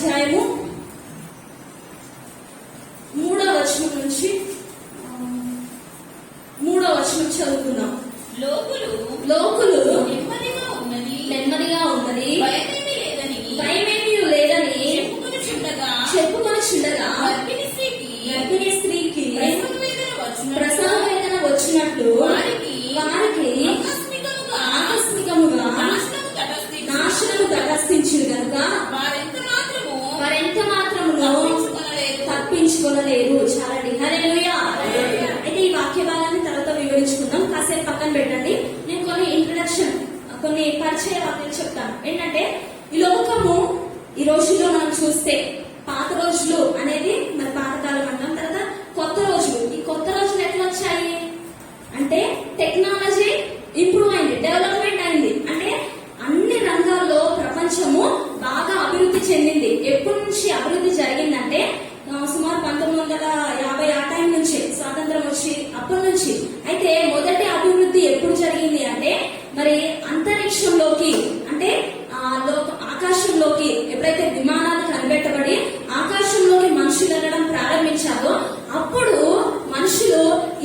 అధ్యాయము 3వ వచనం నుంచి 3వ వచనం చదువుకుందాం. లోకులు నెమ్మదిగా ఉన్నది, భయమేమీ లేదని చెప్పుకొని చుండగా గర్భిణీ స్త్రీకి ప్రసవ వేదన వచ్చినట్లు వారికి ఆకస్మికముగా నాశనము తటస్థించింది కనుక వారెంత మాత్రమును తప్పించుకొనలేరు. చాలండి. హల్లెలూయా. అయితే ఈ వాక్య భాగాన్ని తర్వాత వివరించుకుందాం. కాసేపు పక్కన పెట్టండి. నేను కొన్ని పరిచయ వాక్యాలు చెప్తాను. ఏంటంటే ఈ లోకము ఈ రోజుల్లో మనం చూస్తే పాత రోజులు అనేది మరి పాతకాలం అంటాం, తర్వాత కొత్త రోజులు. ఈ కొత్త రోజులు ఎట్లా వచ్చాయి అంటే టెక్నాలజీ ఇంప్రూవ్ అయింది, డెవలప్మెంట్ అయింది. అంటే అన్ని రంగాల్లో ప్రపంచము బాగా అభివృద్ధి చెందింది. ఎప్పటి నుంచి అభివృద్ధి జరిగిందంటే సుమారు 1950 ఆ టైం నుంచి స్వాతంత్రం వచ్చి అప్పటి నుంచి. అయితే మొదటి అభివృద్ధి ఎప్పుడు జరిగింది అంటే మరి అంతరిక్షంలోకి అంటే ఆకాశంలోకి ఎప్పుడైతే విమానాలు కనిపెట్టబడి ఆకాశంలోకి మనుషులు వెళ్ళడం ప్రారంభించారో అప్పుడు మనుషులు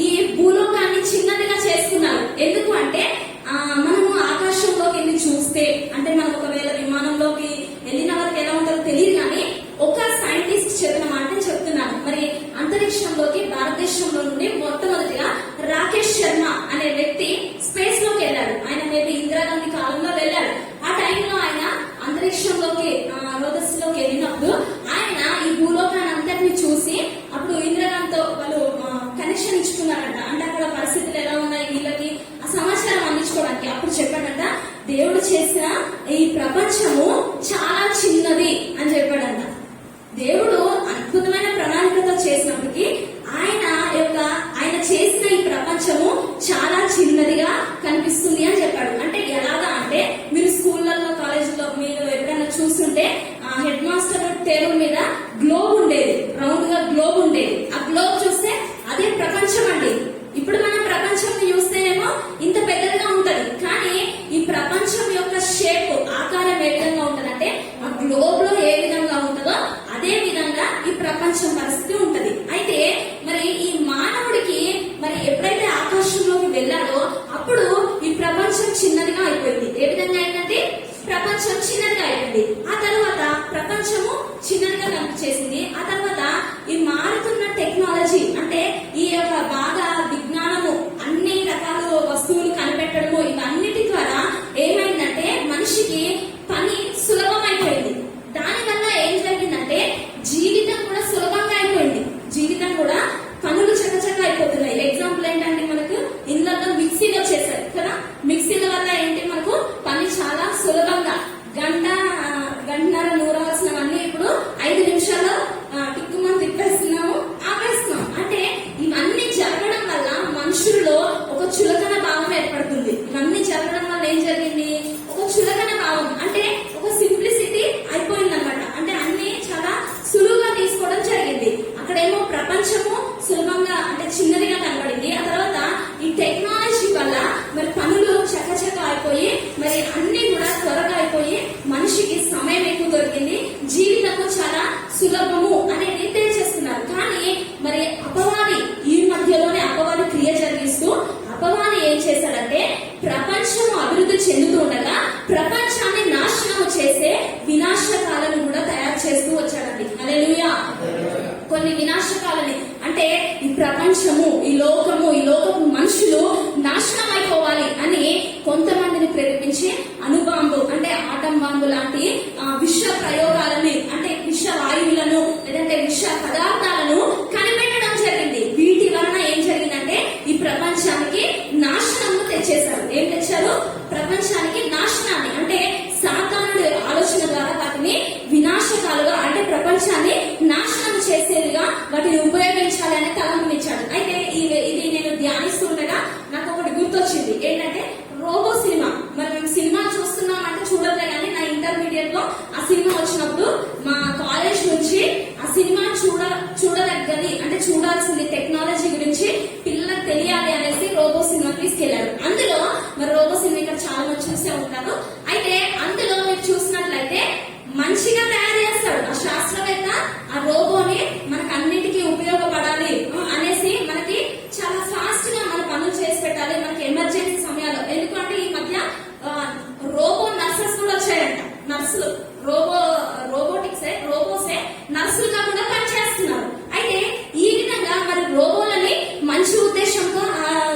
ఈ భూలోకాన్ని చిన్నదిగా చేసుకున్నారు. ఎందుకు అంటే మనము ఆకాశంలోకి వెళ్ళి చూస్తే అంటే మనం ఒకవేళ విమానంలోకి వెళ్ళిన వారికి ఎలా ఉంటుందో తెలియదు, కానీ ఒక సైంటిస్ట్ చెప్పిన మాట చెప్తున్నాను. మరి అంతరిక్షంలోకి భారతదేశంలో నుండి మొట్టమొదటిగా రాకేష్ శర్మ అనే వ్యక్తి స్పేస్ లోకి వెళ్ళాడు. ఆయన మేబీ ఇందిరాగాంధీ కాలంలో వెళ్ళాడు. ఆ టైంలో ఆయన అంతరిక్షంలోకి రోదస్సులోకి వెళ్ళినప్పుడు ఆయన ఈ భూలోకాన్ని అంతటిని చూసి అప్పుడు ఇందిరాగాంధీతో వాళ్ళు కనెక్షన్ ఇచ్చుకున్నారంట. అంటే అక్కడ పరిస్థితులు ఎలా ఉన్నాయి వీళ్ళకి ఆ సమాచారం అందించుకోవడానికి. అప్పుడు చెప్పాడంట, దేవుడు చేసిన ఈ ప్రపంచము చాలా చిన్నది అని చెప్పాడంట. దేవుడు అద్భుతమైన ప్రణాళికతో చేసినప్పటికీ ఆయన చేసిన ఈ ప్రపంచము చాలా చిన్నదిగా కనిపిస్తుంది అని చెప్పాడు. అంటే ఎలాగా అంటే మీరు స్కూళ్లలో కాలేజీలో మీరు ఎప్పుడైనా చూస్తుంటే హెడ్ మాస్టర్ టేబుల్ మీద గ్లోబ్ ఉండేది, రౌండ్ గా గ్లోబ్ ఉండేది. ఆ గ్లోబ్ చూస్తే అదే ప్రపంచం అండి. ఇప్పుడు మనం ప్రపంచం చూస్తేనేమో ఇంత పెద్దదిగా ఉంటది, కానీ ఈ ప్రపంచం యొక్క షేప్ ఆకారం ఏ విధంగా ఉంటదంటే ఆ గ్లోబ్ లో ఏ విధంగా ఉంటుందో అదే విధంగా ఈ ప్రపంచం పరిస్థితి ఉంటది. అయితే మరి ఈ మానవుడికి మరి ఎప్పుడైతే ఆకాశంలోకి వెళ్ళాడో అప్పుడు ఈ ప్రపంచం చిన్నదిగా అయిపోయింది. ఏ విధంగా అయిందంటే ప్రపంచం చిన్నదిగా అయిపోయింది. ఆ తర్వాత ప్రపంచము చిన్నదిగా కనిపించేసింది. ఆ తర్వాత ఈ మారుతున్న టెక్నాలజీ అంటే ఈ యొక్క బాగా విజ్ఞానము అన్ని రకాల వస్తువులు కనిపెట్టడము ఇవన్నిటి ద్వారా ఏమైందంటే మనిషికి పని సులభం అయిపోయింది. దానివల్ల ఏం జరిగిందంటే జీవితం కూడా సులభంగా అయిపోయింది. జీవితం కూడా పనులు చకచక అయిపోతున్నాయి. ఎగ్జాంపుల్ ఏంటంటే మనకు ఇళ్ళల్లో మిక్సీలు వచ్చేసాయి కదా. మిక్సీల వల్ల ఏంటి మనకు పని చాలా సులభంగా గంటన్నర నూరవలసినవన్నీ ఇప్పుడు 5 నిమిషాల్లో టిక్కుమని తిప్పేస్తున్నాము, ఆపేస్తున్నాం. అంటే ఇవన్నీ జరగడం వల్ల మనుషుల్లో ఒక చులకన భావం ఏర్పడుతుంది. ఇవన్నీ జరగడం వల్ల ఏం జరిగింది, ఒక చులకన భావం అంటే ఒక సింప్లిసిటీ అయిపోయింది అనమాట. అంటే అన్ని చాలా సులువుగా తీసుకోవడం జరిగింది. అక్కడేమో ప్రపంచము సులభంగా అంటే చిన్నదిగా కనబడింది. ఆ తర్వాత ఈ టెక్నాలజీ వల్ల మరి పనులు చకచక అయిపోయి మరి అన్ని కూడా త్వరగా అయిపోయి మనిషికి సమయం ఎక్కువ దొరికింది, జీవితము చాలా సులభము అనేది తెలియజేస్తున్నారు. కానీ మరి అపవాది ఈ మధ్యలోనే అపవాది క్రియ జరిగిస్తూ అపవాది ఏం చేశాడంటే ప్రపంచం అభివృద్ధి చెందుతూ ఉండగా ప్రపంచాన్ని నాశనం చేసే వినాశకాలను కూడా తయారు చేస్తూ వచ్చాడండి. హల్లెలూయా. కొన్ని వినాశకాలని అంటే ఈ ప్రపంచము ఈ లోకపు మనుషులు నాశనం అయిపోవాలి అని కొంతమందిని ప్రేరేపించి అణుబాంబు అంటే ఆటం బాంబు లాంటి విష ప్రయోగాలని అంటే విష వాయువులను లేదంటే విష పదార్థాలను కనిపెట్టడం జరిగింది. వీటి వలన ఏం జరిగిందంటే ఈ ప్రపంచానికి నాశనము తెచ్చేశారు. ఏం తెచ్చారు? ప్రపంచానికి నాశనాన్ని. అంటే సాతానుడి ఆలోచన ద్వారా వాటిని వినాశకాలుగా అంటే ప్రపంచాన్ని నాశనం చేసేదిగా వాటిని ఉపయోగించాలి అనే తలంపునిచ్చాడు. అయితే ఇది నేను ధ్యానిస్తుండగా నాకు ఒకటి గుర్తొచ్చింది. ఏంటంటే రోబో సినిమా. మరి మేము సినిమా చూస్తున్నాం అంటే చూడలే, కానీ నా ఇంటర్మీడియట్ లో ఆ సినిమా వచ్చినప్పుడు మా కాలేజ్ నుంచి ఆ సినిమా చూడ నర్సులుగా కూడా పనిచేస్తున్నారు. అయితే ఈ విధంగా మరి రోబోలని మంచి ఉద్దేశంతో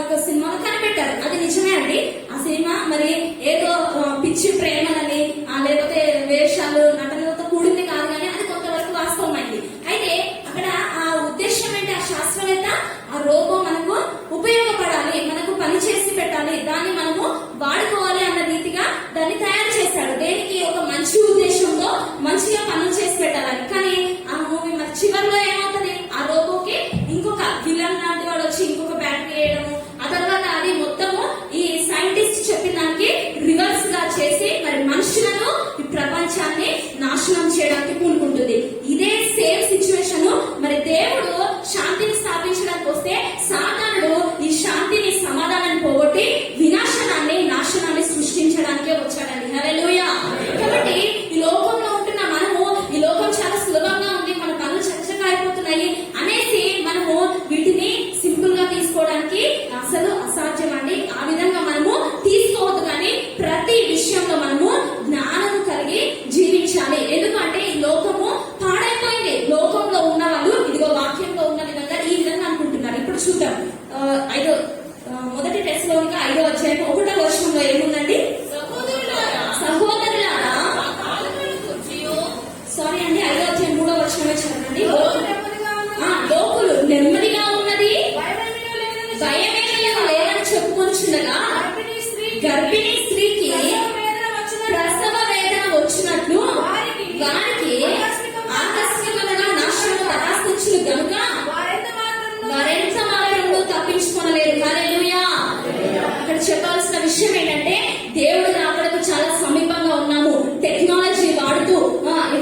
ఒక సినిమాలో కనిపెట్టారు. అది నిజమే అండి. ఆ సినిమా మరి ఏదో పిచ్చి ప్రేమలని లేకపోతే వేషాలు నటనలతో కూడింది కాదు, కానీ అది కొంతవరకు వాస్తవమైంది. అయితే అక్కడ ఆ ఉద్దేశం ఏంటి? ఆ శాస్త్రవేత్త ఆ రోబో మనకు ఉపయోగపడాలి, మనకు పని చేసి పెట్టాలి, దాన్ని మనము వాడుకోవాలి అన్న రీతిగా దాన్ని తయారు చేశాడు. దేనికి? ఒక మంచి ఉద్దేశంతో మంచిగా పనులు చేసి పెట్టాలని. కానీ ఆ మూవీ మరి చివరిలో ఏమవుతుంది? ఆ రోబోకి ఇంకొక విలన్ లాంటి వాడు వచ్చి ఇంకొక బ్యాటరీ వేయడము, ఆ తర్వాత అది మొత్తము ఈ సైంటిస్ట్ చెప్పిన దానికి రివర్స్ గా చేసి మరి మనుషులను ఈ ప్రపంచాన్ని నాశనం చేయడానికి పూనుకుంటుంది. ఇదే సేమ్ సిచ్యువేషన్ మరి దేవుడు శాంతిని స్థాపించడానికి వస్తే సాతానుడు ఈ శాంతిని సమాధానాన్ని పోగొట్టి వినాశనాన్ని నాశనాన్ని సృష్టించడానికే వచ్చాడండి. హల్లెలూయా. కాబట్టి ఈ లోకంలో ఉంటున్న మనము ఈ లోకం చాలా సులభంగా ఉంది, మన పనులు చక్కగా అయిపోతున్నాయి అనేసి మనము వీటిని సింపుల్ గా తీసుకోవడానికి అసలు అసాధ్యం అండి. ఆ విధంగా మనము తీసుకోవద్దు, కానీ ప్రతి విషయంలో మనము జ్ఞానం కలిగి జీవించాలి. ఎందుకంటే ఈ లోకము పాడైపోయింది. లోకంలో ఉన్న వాళ్ళు ఇదిగో వాక్యంలో ఉన్న విధంగా ఈ విధంగా అనుకుంటున్నారు. ఇప్పుడు చూద్దాం. మొదటి టెస్సలోనిక 5వ అధ్యాయం 1వ వచనంలో ఏముందండి? సహోదరులారా, సారీ అండి, 5వ అధ్యాయం 3వ వచనమే చదవండి. లోకులు నెమ్మదిగా ఉన్నది, భయమేమీ లేదని చెప్పుకొనిచుండగా గర్భిణీ స్త్రీకి ప్రసవ వేదన వచ్చినట్లు వారికి ఆకస్మికంగా నాశనము తటాస్తించును గనుక వారెంత మాత్రము తప్పించుకొనలేరు. హల్లెలూయా. అక్కడ చెప్పాల్సిన విషయం ఏంటంటే దేవుడు రాకడకు చాలా సమీపంగా ఉన్నాము. టెక్నాలజీ వాడుతూ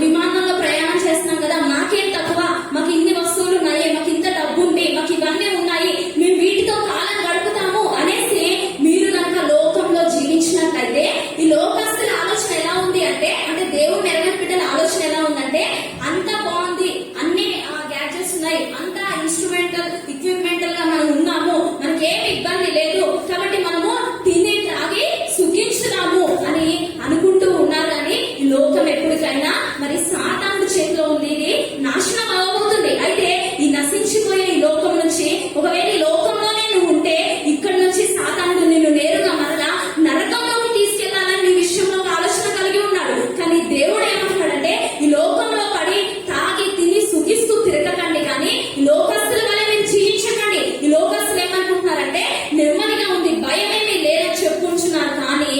విమానంలో ప్రయాణం చేస్తున్నాం కదా, మాకేం తక్కువ, మాకు ఇన్ని వస్తువులు ఉన్నాయి, మాకు ఇంత డబ్బు ఉంది, మాకు ఇవన్నీ ఉన్నాయి, మేము వీటితో కాలం గడుపుతాము అనేసి మీరు కనుక లోకంలో జీవించినట్లయితే ఈ లోకస్తుల ఆలోచన ఎలా ఉంది అంటే దేవుడు నెరవేర్చిన బిడ్డల ఆలోచన ఎలా ఉందంటే అంత బాగుంది, అన్ని గ్యాడ్జెట్స్ ఉన్నాయి, అంతా ఇన్స్ట్రుమెంటల్ ఎక్విప్మెంటల్ గా మనం ఉన్నాము, మనకేమి ఇబ్బంది లేదు, కాబట్టి మనము తిని త్రాగి సుఖించుదాము అని అనుకుంటూ ఉన్నారు. కానీ ఈ లోకం ఎప్పటికైనా మరి సాతానుడి చేతిలో ఉంది, ఇది నాశనం అవ్వబోతుంది. అయితే ఈ నశించిపోయిన ఈ లోకం నుంచి ఒకవేళ ఈ లోకంలోనే నువ్వు ఉంటే ఇక్కడ నుంచి సాతానుడు నిన్ను నేరుగా మరలా నరకంలోకి తీసుకెళ్లాలని నీ విషయంలో ఒక ఆలోచన కలిగి ఉన్నాడు. కానీ దేవుడు ఏమంటున్నాడంటే ఈ లోకంలో పడి తాగి తిని సుఖిస్తూ తిరగకండి, కానీ ఈ లోకస్తుల వల్ల మీరు జీవించకండి. ఈ లోకస్తులు ఏమనుకుంటున్నారంటే నెమ్మదిగా ఉంది, భయమేమీ లేదని చెప్పుకుంటున్నారు. కానీ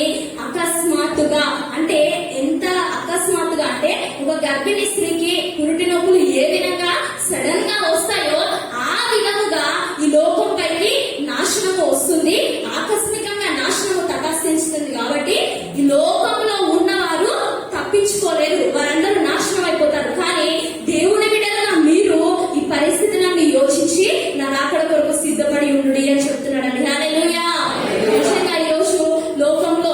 అకస్మాత్తుగా అంటే ఎంత అకస్మాత్తుగా అంటే ఒక గర్భిణీ స్త్రీకి పురిటి నొప్పులు ఏ విధంగా సడన్ గా వస్తాయో ఆ విధముగా ఈ లోకం పైకి నాశనము వస్తుంది, ఆకస్మికంగా నాశనము తటాస్తించుతుంది. కాబట్టి ఈ లోకంలో ఉన్నవారు తప్పించుకోలేరు, వారందరూ నాశనం అయిపోతారు. కానీ దేవుని బిడ్డలుగా మీరు ఈ పరిస్థితులన్నీ యోచించి నా రాకడ కొరకు సిద్ధపడి ఉండు అని చెప్తున్నాడండి. హల్లెలూయా. నిజంగా ఈ రోజు లోకంలో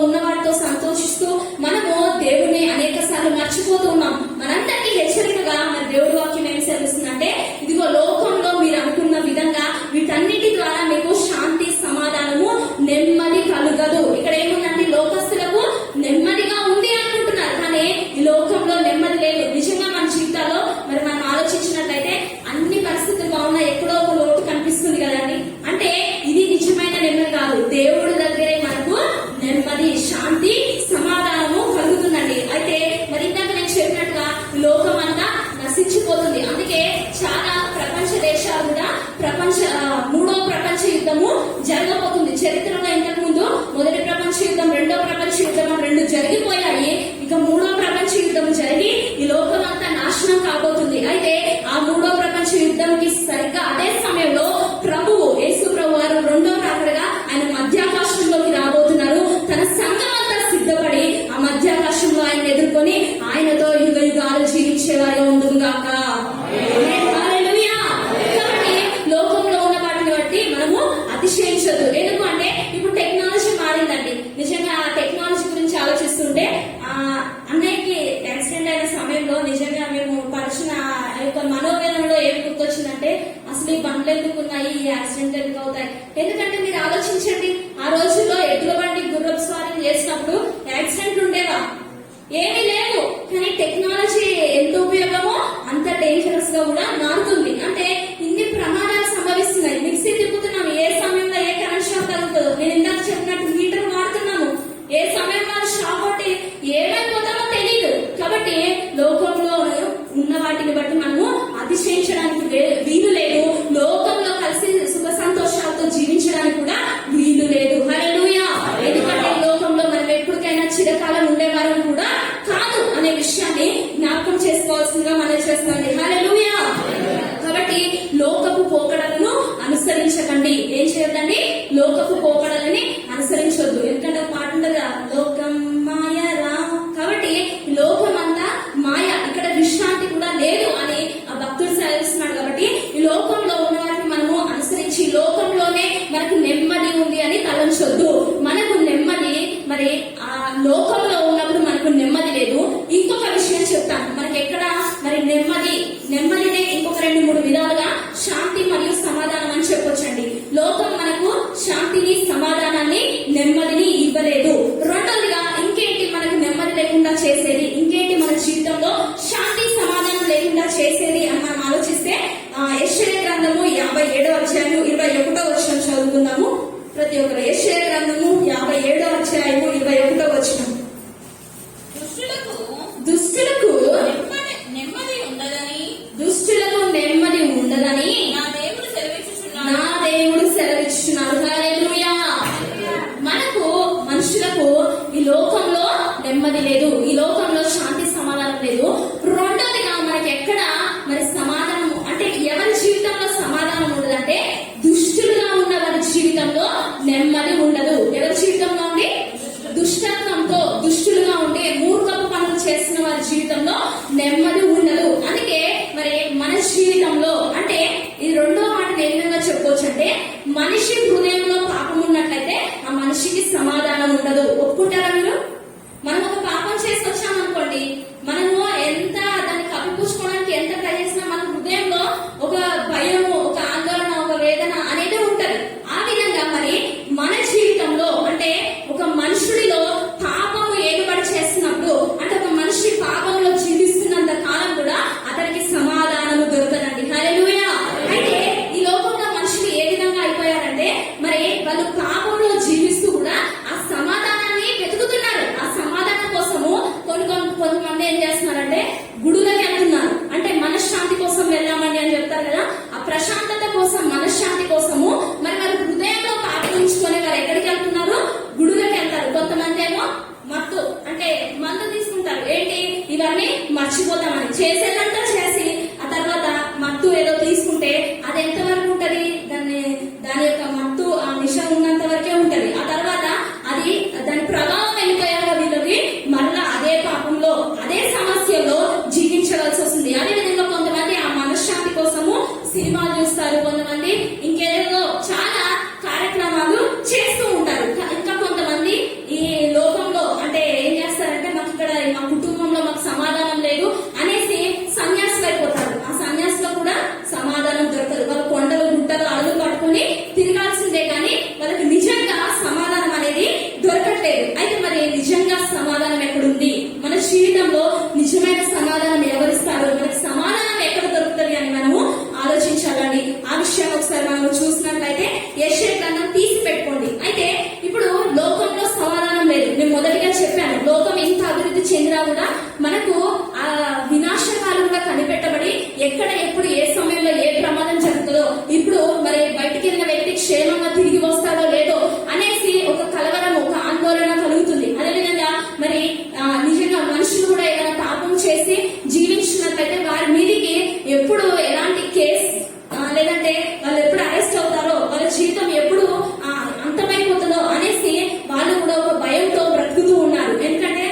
ఉన్న వాటితో సంతోషిస్తూ మనము దేవుణ్ణి అనేక సార్లు మర్చిపోతూ ఉన్నాం. మనందరికీ హెచ్చరికగా మరి దేవుడి వాక్యం ఏం సెలవిస్తుందంటే ఇదిగో లోకంలో మీరు అనుకున్న విధంగా వీటన్నిటి ద్వారా మీకు శాంతి సమాధానము నెమ్మది కలుగదు. ఇక్కడ ఏముందంటే లోకస్తులకు నెమ్మదిగా ఉంది అనుకుంటున్నారు, కానీ ఈ లోకంలో నెమ్మది లేదు. నిజంగా మన జీవితాల్లో మరి మనం ఆలోచించినట్లయితే అన్ని పరిస్థితులు బాగున్నా ఎక్కడో ఒక లోటు కనిపిస్తుంది కదండి. అంటే ఇది నిజమైన నెమ్మది కాదు. దేవుడి దగ్గరే మనకు నెమ్మది, శాంతి, సమాధానము కలుగుతుందండి. అయితే మరి ఇందాక నేను చెప్పినట్టుగా లోకం అంతా నశించిపోతుంది. అందుకే చాలా ప్రపంచ దేశాలు కూడా మూడో ప్రపంచ యుద్ధము జరగబోతుంది. చరిత్రలో ఇంతకు ముందు మొదటి ప్రపంచ యుద్ధం, రెండో ప్రపంచ యుద్ధం రెండు జరిగిపోయాయి. ఇక మూడో ప్రపంచ యుద్ధం జరిగి ఈ లోకం అంతా నాశనం కాబోతుంది. అయితే ఆ మూడో ప్రపంచ యుద్ధంకి సరిగ్గా అదే సమయంలో ప్రభువు యేసు ప్రభు వారు రెండో రాకడగా ఆయన మధ్యాకాశంలోకి రాబోతున్నారు. తన సంఘం అంతా సిద్ధపడి ఆ మధ్యాకాశంలో ఆయన ఎదుర్కొని ఆయనతో యుగ యుగాలు జీవించేవారు ఉందుగాక. హల్లెలూయా. కాబట్టి లోకంలో ఉన్న వాటిని బట్టి మనము అతిశయించదు. ఎందుకంటే ఇప్పుడు టెక్నాలజీ మారిందండి. నిజంగా ఆ టెక్నాలజీ గురించి ఆలోచిస్తుంటే అన్నయ్యకి యాక్సిడెంట్ అయిన సమయంలో నిజంగా మేము పరిచిన మనోవేదనలో ఏం గుర్తొచ్చిందంటే అసలు ఈ బండ్లు ఎందుకు ఉన్నాయి, ఈ యాక్సిడెంట్ ఎందుకు అవుతాయి. ఎందుకంటే మీరు ఆలోచించండి, ఆ రోజుల్లో ఎడ్ల బండి గుర్రపు స్వారీ చేసినప్పుడు యాక్సిడెంట్లు ఉండేవా? ఏమీ లేవు. కానీ టెక్నాలజీ ఎంత ఉపయోగమో డేంజరస్ గా కూడా మారుతుంది. అంటే ఇన్ని ప్రమాదాలు సంభవిస్తున్నాయి. మిక్సీ తిప్పుతున్నాము, ఏ సమయంలో ఏ కరెంట్ షాక్ తగ్గుతుందో. నేను ఇందాక చెప్పినట్టు మీటర్ వాడుతున్నాము, ఏ సమయంలో షాక్ కొట్టి ఏమైపోతామో తెలియదు. కాబట్టి లోకంలో ఉన్న వాటిని బట్టి మనము అతిశయించడానికి వీలు లేదు. లోకంలో కలిసి సుఖ సంతోషాలతో జీవించడానికి కూడా వీలు లేదు. హల్లెలూయా. ఎందుకంటే ఈ లోకంలో మనం ఎప్పటికైనా చిరకాలం ఉండేవారం కూడా కాదు అనే విషయాన్ని జ్ఞాపకం చేసుకోవాల్సిందిగా మనం చేస్తుంది. హల్లెలూయా. కాబట్టి లోకపు పోకడలను అనుసరించకండి. ఏం చేయొద్దండి? లోకపు పోకడలని అనుసరించొద్దు. ఎందుకంటే ఒక మాట ఉండగా, లోకం మాయరా. కాబట్టి లోకం అంతా మాయ, ఇక్కడ విశ్రాంతి కూడా లేదు అని ఆ భక్తుడు సెలవిస్తున్నాడు. కాబట్టి ఈ లోకంలో ఉన్న వాటిని మనము అనుసరించి లోకంలోనే మనకు నెమ్మది ఉంది అని తలంచొద్దు. మనకు నెమ్మది మరి ఆ లోకంలో ఉన్నప్పుడు మనకు నెమ్మది లేదు. ఇంకొక విషయం చెప్తాను. మనకి ఎక్కడ మరి నెమ్మదినే ఇంకొక 2-3 విధాలుగా శాంతి మరియు సమాధానం అని చెప్పొచ్చండి. లోకం మనకు శాంతిని, సమాధానాన్ని, నెమ్మదిని ఇవ్వలేదు. రెండవదిగా ఇంకేంటి మనకు నెమ్మది లేకుండా చేసేది, ఇంకేంటి మన జీవితంలో శాంతి సమాధానం లేకుండా చేసేది అని మనం ఆలోచిస్తే యెషయా గ్రంథము 57వ అధ్యాయము 21వ వచనం చదువుకుందాము. ప్రతి ఒక్కరు యెషయా గ్రంథము 57వ అధ్యాయము 21వ వచనం. దుష్టులకు నెమ్మది ఉండదని నా దేవుడు సెలవిచ్చుచున్నాడు. హల్లెలూయా. మనకు మనుషులకు ఈ లోకంలో నెమ్మది లేదు, ఈ లోకంలో శాంతి సమాధానం లేదు. రెండోదిగా మనకి ఎక్కడ మరి సమాధానం అంటే ఎవరి జీవితంలో సమాధానం ఉండదంటే దుష్టులుగా ఉన్న వారి జీవితంలో నెమ్మది ఉండదు. ఎవరి జీవితంలో ఉండి దుష్టత్వంతో దుష్టులుగా ఉండి మూర్ఖపు పనులు చేస్తున్న వారి జీవితంలో నెమ్మది ఉండదు. అందుకే మరి మన జీవితంలో అంటే ఈ రెండో మాటను ఏ విధంగా చెప్పుకోవచ్చు అంటే మనిషి హృదయంలో పాపం ఉన్నట్లయితే ఆ మనిషికి సమాధానం ఉండదు. ఒప్పుకుంటారా మీరు? మనం ఒక పాపం చేసి వచ్చామనుకోండి, మనము ఎంత దాన్ని కప్పిపుచ్చుకోవడానికి ఎంత ట్రై చేసినా మన హృదయంలో ఒక భయము, ఒక ఆందోళన, ఒక వేదన అనేది ఉంటది. ఆ విధంగా మరి మన జీవితంలో అంటే ఒక మనుషుడిలో పాపము ఏలుబడి చేస్తున్నప్పుడు అంటే ఒక మనిషి పాపంలో జీవిస్తున్నంత కాలం కూడా అతనికి సమాధానము దొరకదండి. హల్లెలూయా. అయితే ఈ లోకంలో మనుషులు ఏ విధంగా అయిపోయారంటే మరి వాళ్ళు పాపంలో జీవిస్తూ కూడా ఆ సమాధానాన్ని వెతుకుతున్నారు. ఆ సమాధానం కోసము కొంతమంది ఏం చేస్తున్నారంటే గుడులకి వెళ్తున్నారు. అంటే మనశ్శాంతి కోసం వెళ్ళామండి అని చెప్తారు కదా, ఆ ప్రశాంతత కోసం, మనశ్శాంతి కోసము మరి వారి హృదయంలో పాపం ఉంచుకొని వారు ఎక్కడికి వెళ్తున్నారు? గుడులకి వెళ్తారు. కొంతమంది ఏమో మత్తు అంటే మందు తీసుకుంటారు. ఏంటి? ఇవన్నీ మర్చిపోతామని చేసేదంతా చేసి ఆ తర్వాత మత్తు ఏదో తీసుకుంటే అది ఎంతవరకు ఉంటది? దాని యొక్క మత్తు ఆ నిషం ఉన్నంత వరకే ఉంటది. ఆ తర్వాత అది దాని ప్రభావం వెళ్ళిపోయాక వీళ్ళకి మరలా అదే పాపంలో, అదే సమస్యలో జీవించవలసి వస్తుంది. అదే విధంగా కొంతమంది ఆ మనశ్శాంతి కోసము సినిమాలు చూస్తారు, కొంతమంది ఇంకేదో చాలా కార్యక్రమాలు చేస్తూ ఉంటారు. ఇంకా కొంతమంది ఈ లోకంలో అంటే ఏం చేస్తారంటే మాకు ఇక్కడ మా కుటుంబంలో మాకు సమాధానం లేదు అనేసి సన్యాసులు అయిపోతారు. ఆ సన్యాసులో కూడా సమాధానం దొరకదు. వాళ్ళు కొండలు, గుట్టలు, అడుగు పట్టుకుని తిరగాల్సిందే కానీ వాళ్ళకి నిజంగా సమాధానం అనేది దొరకట్లేదు. అయితే మరి నిజంగా సమాధానం ఎక్కడుంది? మన జీవితంలో నిజమైన సమాధానం ఎవరిస్తారు? మనకి సమాధానం ఎక్కడ దొరుకుతుంది అని మనము ఆలోచించాలండి. ఆ విషయం ఒకసారి మనం చూసినట్లయితే యెషయా గ్రంథం తీసి పెట్టుకోండి. అయితే ఇప్పుడు లోకంలో సమాధానం లేదు. నేను మొదటిగా చెప్పాను, లోకం ఇంత అభివృద్ధి చెందినా కూడా మనకు ఆ వినాశకాలంగా కనిపెట్టబడి ఎక్కడ ఎప్పుడు ఏ సమయంలో ఏ ప్రమాదం జరుగుతుందో, ఇప్పుడు మరి బయటికి వెళ్ళిన వ్యక్తి క్షేమంగా తిరిగి వస్తాడో లేదో అనేసి ఒక కలవరం, ఒక ఆందోళన కలుగుతుంది. అదేవిధంగా మరి నిజంగా మనుషులు కూడా ఏదైనా పాపం చేసి జీవించినట్లయితే వారి మీదికి ఎప్పుడు ఎలాంటి కేసు లేదంటే వాళ్ళు ఎప్పుడు అరెస్ట్ అవుతారో, వాళ్ళ జీవితం ఎప్పుడు అంతమైపోతుందో అనేసి వాళ్ళు కూడా ఒక భయంతో బ్రతుకుతూ ఉన్నారు. ఎందుకంటే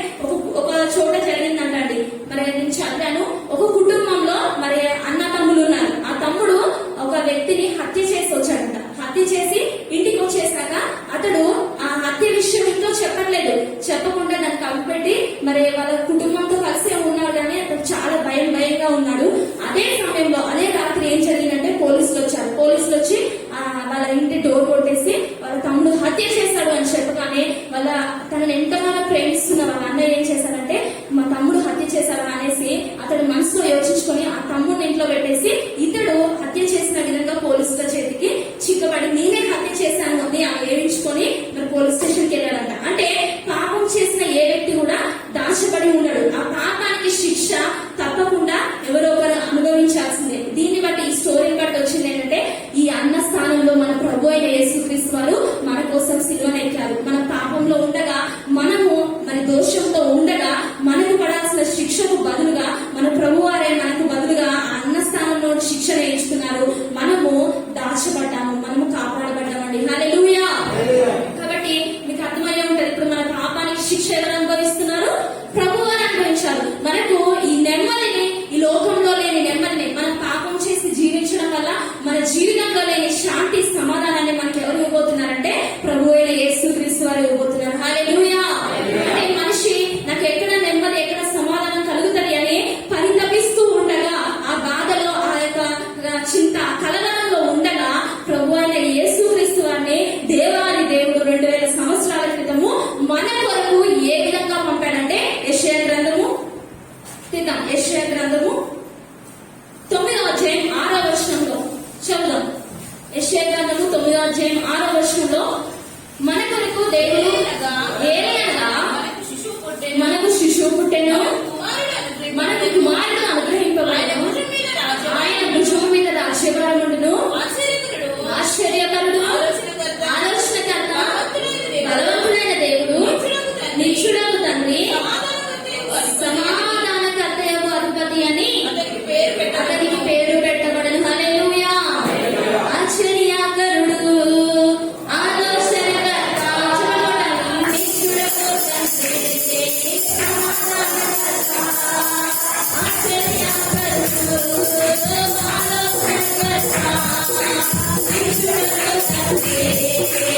ఒక చోట జరిగిందంటండి, మరి నేను చదివాను. ఒక కుటుంబంలో మరి అన్న తమ్ములు ఉన్నారు. ఆ తమ్ముడు ఒక వ్యక్తిని హత్య చేసి వచ్చాడంట. హత్య చేసి ఇంటికి వచ్చేసాక అతడు ఆ హత్య విషయం ఇంట్లో చెప్పట్లేదు. చెప్పకుండా దాన్ని కనిపెట్టి మరి వాళ్ళ కుటుంబంతో కలిసే ఉన్నాడు కానీ అతడు చాలా భయంగా ఉన్నాడు. అదే సమయంలో అదే రాత్రి ఏం జరిగిందంటే పోలీసులు వచ్చారు. పోలీసులు వచ్చి వాళ్ళ ఇంటి డోర్ కొట్టేసి వాళ్ళ తమ్ముడు హత్య చేశాడు అని చెప్పగానే వాళ్ళ తనని ఎంతగానో ప్రేమిస్తున్న వాళ్ళ అన్నయ్య ఏం చేశారంటే మా తమ్ముడు హత్య చేశాడు అనేసి అతడు మనసులో యోచించుకొని ఆ తమ్ముడిని తీసుకొని ఇంట్లో పెట్టేసి ఇతడు హత్య చేసిన విధంగా పోలీసుల చేతికి చిక్కబడి నేనే హత్య చేశాను అని ఏడించుకొని మరి పోలీస్ స్టేషన్ కి వెళ్ళాడంట. అంటే పాపం చేసిన ఏ వ్యక్తి కూడా దాచబడి ఉన్నాడు. ఆ పాపానికి శిక్ష తప్పకుండా ఎవరో ఒకరు అనుభవించాల్సిందే. దీన్ని బట్టి ఈ స్టోరీని బట్టి వచ్చింది ఏంటంటే ఈ అన్న స్థానంలో మన ప్రభు అయిన యేసుక్రీస్తు వారు మన కోసం సిలువనెక్కారు. మన పాపంలో ఉండగా, మనము మన దోషంతో ఉండగా మనకు పడాల్సిన శిక్షకు బదులుగా మన ప్రభువారే మనకు బదులుగా అన్న స్థానంలో శిక్ష వేయించుకున్నారు. మనము దాచబడ్డాము, మనము కాపాడబడ్డామండి. హల్లెలూయా. కాబట్టి మీకు అర్థమయ్యే ఉంటది, ఇప్పుడు మన పాపానికి శిక్ష ఎవరు అనుభవిస్తున్నారు? ప్రభువారు అనుభవించారు. మనకు ఈ నెమ్మదిని, ఈ లోకంలో లేని నెమ్మదిని, మనం పాపం చేసి జీవించడం వల్ల మన జీవితంలో లేని శాంతి సమాధానాన్ని మనకి ఎవరు ఇవ్వబోతున్నారంటే ప్రభు అయిన యేసుక్రీస్తు వారు ఇవ్వబోతున్నారు. హల్లెలూయా. అంటే మనిషి నాకు ఎక్కడ నెమ్మది, ఎక్కడ సమాధానం కలుగుతుంది అని పరితపిస్తూ ఉండగా, ఆ బాధలో, ఆ యొక్క చింత, కలవరంలో ఉండగా ప్రభు అయిన యేసుక్రీస్తు వారిని దేవాది దేవుడు 2000 సంవత్సరాల క్రితము మన కొరకు ఏ విధంగా పంపాడంటే యెషయా గ్రంథము 9వ అధ్యాయం 6వ వచనంలో చదువుదాం. యెషయా గ్రంథము 9వ అధ్యాయం 6వ వచనంలో మన కొరకు దేవుడు ఏలయనగా మనకు శిశువు పుట్టెను, మనకు కుమారుడు అనుగ్రహింపబడెను, ఆయన భుజము మీద రాజ్యభారం ఉండును, ఆశ్చర్యకరుడు, ఆలోచనకర్త, బలవంతుడైన దేవుడు, నిత్యుడగు తండ్రి, సమాధానకర్తయగు అధిపతి అని అతనికి పేరు పెట్టబడను. హల్లెలూయా. ఆశ్చర్యకరుడు, ఆలోచనకర్త, నిత్యుడగు తండ్రి, సమాధానకర్త, ఆశ్చర్యకరుడు, ఆలోచనకర్త, నిత్యుడగు తండ్రి, ఇప్పుడు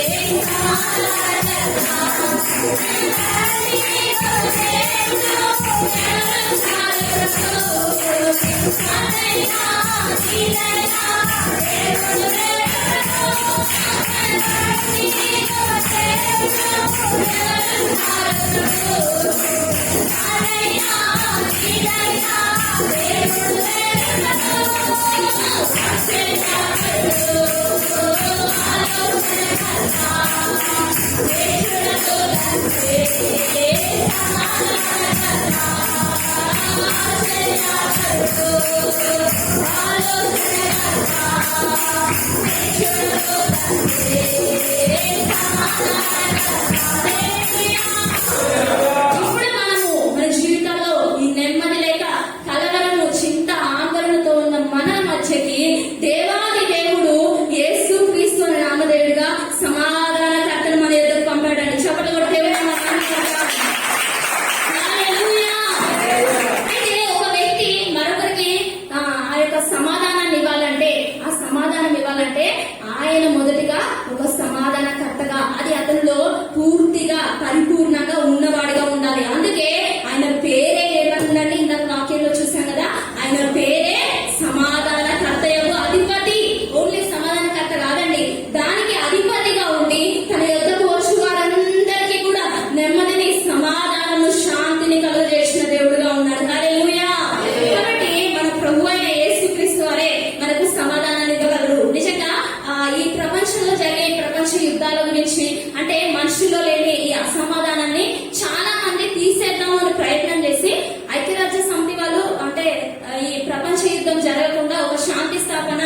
మనము మన జీవితంలో ఈ నెమ్మది లేక కలవరము, చింత, ఆందోళనతో ఉన్న మన మధ్యకి దేవాది దేవుడు యేసుక్రీస్తు అనే నామధేయుడిగా సమాధానకర్తను మన ఎదురు పంపాడండి. చెప్పలు కూడా దేవుడు అయితే ఒక వ్యక్తి మరొకరికి ఆ యొక్క సమాధానాన్ని ఇవ్వాలంటే, ఆ సమాధానం ఇవ్వాలంటే ఆయన మొదటిగా ఒక సమాధానకర్తగా, అది అతనిలో పూర్తిగా పరిపూర్ణంగా ఉన్నవాడిగా ఉండాలి. అందుకే ఆయన పేరే ఏమంటుందంటే, ఇందాక వాక్యంలో చూసాం కదా, ఆయన పేరే సమాధానకర్తయగు అధిపతి. ఓన్లీ సమాధానకర్త కాదండి, దానికి అధిపతిగా ఉండి తన యొద్దకు వచ్చి వారందరికీ కూడా నెమ్మదిని, సమాధానము, శాంతిని కలుగజేసిన దేవుడుగా ఉన్నాడు. హల్లెలూయా. కాబట్టి మన ప్రభు అయిన యేసుక్రీస్తు వారే మనకు సమాధానాన్ని ఇవ్వగలరు. నిజంగా ఈ ప్రపంచంలో జరిగే ప్రపంచ యుద్ధాల గురించి, అంటే మనుషుల్లో లేని ఈ అసమాధానాన్ని చాలా మంది తీసేద్దామని ప్రయత్నం చేసి ఐక్యరాజ్య సమితి వాళ్ళు అంటే ఈ ప్రపంచ యుద్ధం జరగకుండా ఒక శాంతి స్థాపన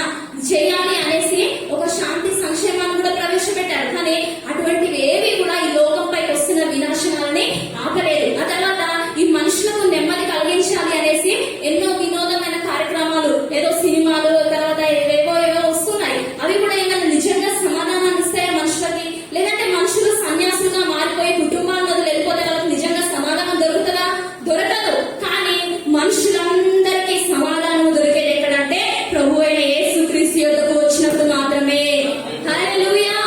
చేయాలి అనేసి ఒక శాంతి సంక్షేమాన్ని కూడా ప్రవేశపెట్టారు. కానీ అటువంటివి ఏవి కూడా ఈ లోకంపైకి వస్తున్న వినాశనాలని ఆపలేదు. ఆ తర్వాత ఈ మనుషులకు నెమ్మది కలిగించాలి అనేసి ఎన్నో వినోదమైన కార్యక్రమాలు, ఏదో సినిమాలు, తర్వాత ఏవో వస్తున్నాయి. అవి కూడా ఏమైనా నిజంగా సమాధానాన్ని ఇస్తాయా మనుషులకి? లేదంటే మనుషులు సన్యాసులుగా మారిపోయి కుటుంబాలను వెళ్ళిపోతే వాళ్ళకి నిజంగా సమాధానం దొరుకుతుందా? దొరకదు. కానీ మనుషులందరికీ సమాధానం దొరికేది ఎక్కడంటే ప్రభు అయిన యేసుక్రీస్తు యొద్దకు వచ్చినప్పుడు మాత్రమే. హల్లెలూయా.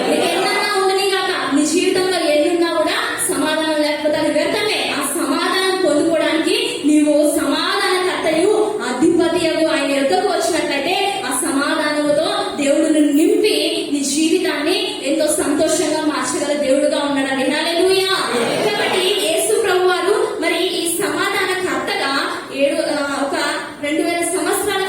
నీకు ఎన్నన్నా ఉండని కాక, నీ జీవితంలో ఎన్నున్నా కూడా సమాధానం లేకపోతే అది వ్యర్థమే. ఆ సమాధానం పొందుకోవడానికి నీవు సమాధానకర్తయు అధిపతియగు ఆయన యొద్దకు వచ్చినట్లయితే ఆ సమాధానముతో దేవుడు నిన్ను నింపి నీ జీవితాన్ని ఎంతో సంతోషంగా మార్చగల దేవుడుగా ఉన్నాడండి. హల్లెలూయా. కాబట్టి యేసు ప్రభు వారు మరి ఈ సమాధానకర్తగా ఒక 2000 సంవత్సరాల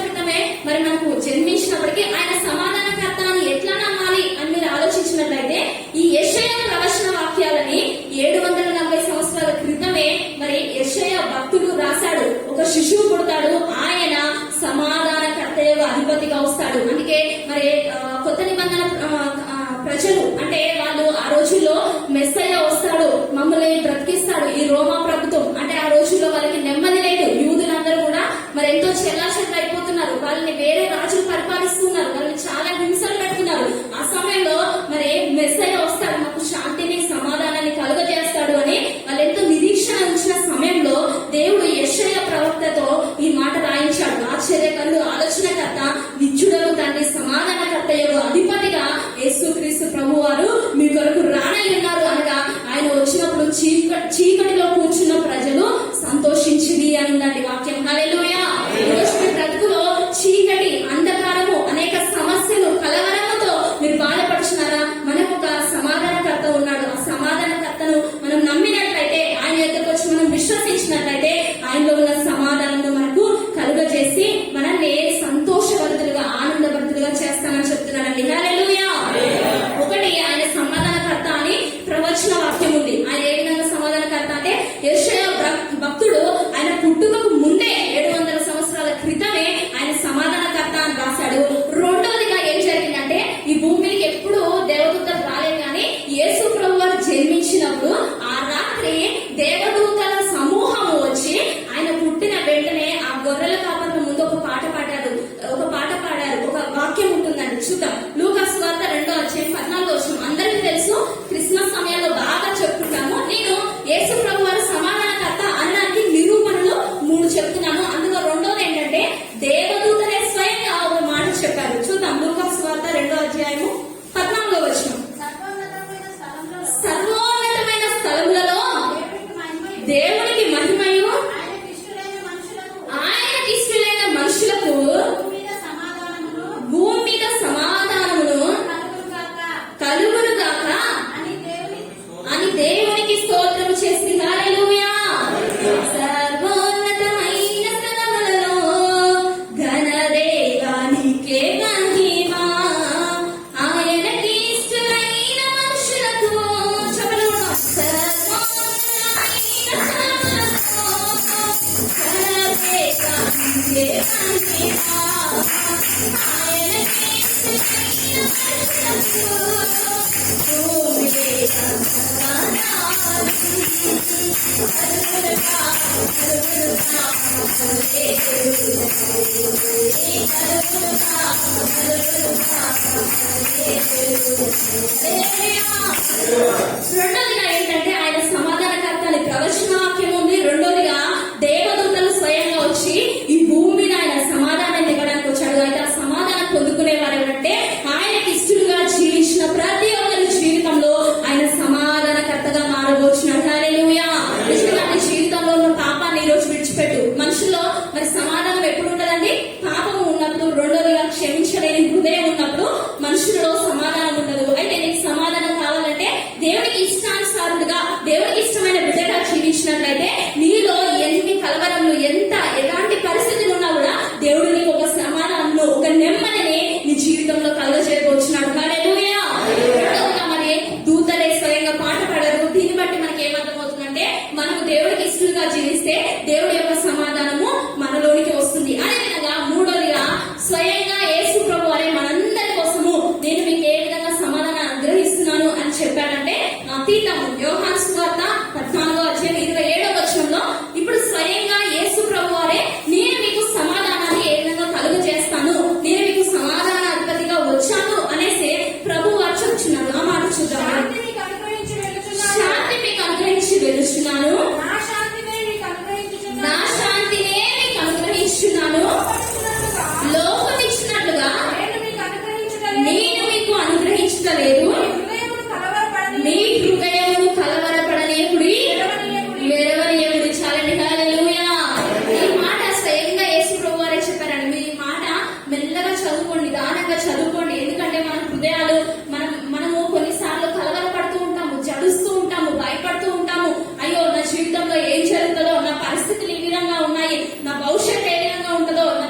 అవుతాడు? ఆయన సమాధానకర్తయ్యగా అధిపతిగా వస్తాడు. అందుకే మరి కొత్త నిబంధన ప్రజలు అంటే వాళ్ళు ఆ రోజుల్లో మెస్సయ్య వస్తాడు, మమ్మల్ని బ్రతికిస్తాడు ఈ రోమా ప్రభుత్వం అంటే ఆ రోజుల్లో వాళ్ళకి నెమ్మది లేదు. యూదులందరూ కూడా మరి ఎంతో చెల్లాచెల్లా అయిపోతున్నారు, వాళ్ళని వేరే రాజులు పరిపాలిస్తున్నారు, వాళ్ళని చాలా హింసలు పెడుతున్నారు. ఆ సమయంలో మరి మెస్సయ్య వస్తాడు, మాకు శాంతిని సమాధానాన్ని కలుగజేస్తాడు అని వాళ్ళు ఎంతో నిరీక్షణ ఉంచిన సమయంలో దేవుడు యెషయా ప్రవక్తతో ఈ మాట రాయించాడు. ఆశ్చర్యకరుడు, ఆలోచనకర్త, నిత్యుడగు తండ్రి, సమాధానకర్తయ్యగు అధిపతిగా యేసుక్రీస్తు ప్రభు వారు మీ కొరకు రానై ఉన్నారు అనగా ఆయన వచ్చినప్పుడు చీకటిలో కూర్చున్న ప్రజలు సంతోషించింది అని ఉందండి వాక్యం. హల్లెలూయా. మీ బ్రతుకులో చీకటి, అంధకారము, అనేక సమస్యలు, కలవరముతో మీరు బాధపడుచున్నారా? మనకు ఒక సమాధానకర్త ఉన్నాడు. ఆ సమాధానకర్తను మనం నమ్మినట్లయితే, ఆయన దగ్గరకు వచ్చి మనం విశ్వసించినట్లయితే ఆయనలో ఉన్న సమాధానంలో మనకు కలుగజేసి మనల్ని సంతోషభరితులుగా, ఆనందభరితులుగా చేస్తానని చెప్తున్నానండి. హల్లెలూయా. ఒకటి, ఆయన సమాధానకర్త అని ప్రవచన వాక్యం ఉంది. ఆయన ఏ విధంగా సమాధానకర్త అంటే యెషయా భక్తుడు ఆయన పుట్టుకకు ముందే 700 సంవత్సరాల క్రితమే ఆయన సమాధానకర్త అని రాశాడు. రెండోదిగా ఏం జరిగిందంటే ఈ భూమికి ఎప్పుడు దేవదూతలు రాలేదు, కానీ యేసు ప్రభు వారు జన్మించినప్పుడు ఆ రాత్రి దేవదూతల సమూహము వచ్చి ఆయన పుట్టిన వెంటనే ఆ గొర్రెల కాపర్ల ముందు ఒక పాట పాడారు. ఒక వాక్యం ఉంటుందండి, చూద్దాం. లూకా సువార్త 2:14 అందరికీ తెలుసు, క్రిస్మస్ సమయంలో బాగా చెప్పుకుంటాము. నేను యేసు ప్రభు వారు సమాధానకర్త అనడానికి నిరూపణలు 3 చెప్తున్నాను. అందులో రెండోది ఏంటంటే దేవదూతలే స్వయంగా ఒక మాట చెప్పారు. చూద్దాం, లూకా సువార్త 2:14 సర్వోన్నతమైన స్థలములలో దేవునికి మహిమయు ఆయనకి ఇష్టమైన మనుషులకు భూమి మీద సమాధానమును కలుగును గాక అని దేవునికి స్తోత్రము చేసి హల్లెలూయా. సర్వోన్నతమైన స్థలములలో ఘనదేవానికే మహిమ, ఆయనకి ఇష్టమైన మనుషులకు చెప్పలు సర్వోన్నతమైన స్థలములలో ఘనదేవానికే మహిమ, ఆయనకి ఇష్టమైన రెండోదిగా ఏంటంటే ఆయన సమాధానకర్త అని ప్రవచన వాక్యం ఉంది. రెండోదిగా దేవదూతలు స్వయంగా వచ్చి ఈ భూమి మీద ఆయన సమాధానాన్ని ఇవ్వడానికి వచ్చాడు. అయితే ఆ సమాధానం పొందుకునే వారు ఎవరంటే ఆయనకి ఇష్టలుగా జీవించిన ప్రతి ఒక్కరి జీవితంలో ఆయన సమాధానకర్తగా మారబోచున్నాడు. హల్లెలూయా. నిజంగా జీవితంలో ఉన్న పాపాన్ని ఈ రోజు విడిచిపెట్టు. మనుషుల్లో మరి సమాధానం ఎప్పుడు ఉండదండి? పాపం ఉన్నప్పుడు. రెండోదిగా క్షమించలేని హృదయం ఉన్నప్పుడు మనుషులలో సమాధానం ఉండదు. అయితే నీకు సమాధానం కావాలంటే దేవునికి ఇష్టానుసారుడుగా, దేవునికి ఇష్టమైన బిడ్డగా జీవించినట్లయితే నీలో ఎన్ని కలవరములు, ఎలాంటి పరిస్థితులు ఉన్నా కూడా దేవుడు నీకు ఒక సమాధానంలో, ఒక నెమ్మదిని నీ జీవితంలో కలుగజేయబోచున్నాడు. హల్లెలూయా. మరి దూతలే స్వయంగా పాట పాడారు. దీన్ని బట్టి మనకి ఏమర్థమవుతుందంటే మనము దేవుడికి ఇష్టలుగా జీవిస్తే దేవుడి యొక్క సమాధానము మనలోనికి వస్తుంది. అదేవిధంగా మూడోదిగా స్వయంగా యేసు ప్రభు వారే మనందరి కోసము నేను మీకు ఏ విధంగా సమాధానం అనుగ్రహిస్తున్నాను అని చెప్పాడంటే అతీతము. యోహాను సువార్త 14:27 ఇప్పుడు స్వయంగా యేసు ప్రభు వారే నేను మీకు సమాధానాన్ని ఏ విధంగా కలుగు చేస్తాను, నేను మీకు సమాధాన అధిపతిగా వచ్చాను అనేసి ప్రభు వారు చెప్తున్నారు. ఆ మాట చూద్దాం. శాంతి మీకు అనుగ్రహించి వెలుచున్నాను, నా శాంతినే మీకు అనుగ్రహించున్నాను, లోకం ఇచ్చినట్లుగా నేను మీకు అనుగ్రహించలేదు. మీ హృదయము కలవరపడనేకుడి, మెరవనీయకుడి. చాలండి. హల్లెలూయా. ఈ మాట స్వయంగా యేసు ప్రభు వారే చెప్పారండి. మీరు ఈ మాట మెల్లగా చదువుకోండి, నిదానంగా చదువుకోండి. ఎందుకంటే మన హృదయాలు మనము కొన్నిసార్లు కలవరపడుతూ ఉంటాము, జడుస్తూ ఉంటాము, భయపడుతూ ఉంటాము. అయ్యో నా జీవితంలో ఏం జరుగుతుందో, నా పరిస్థితులు ఈ విధంగా ఉన్నాయి, నా భవిష్యత్తు ఏ విధంగా ఉంటుందో, నా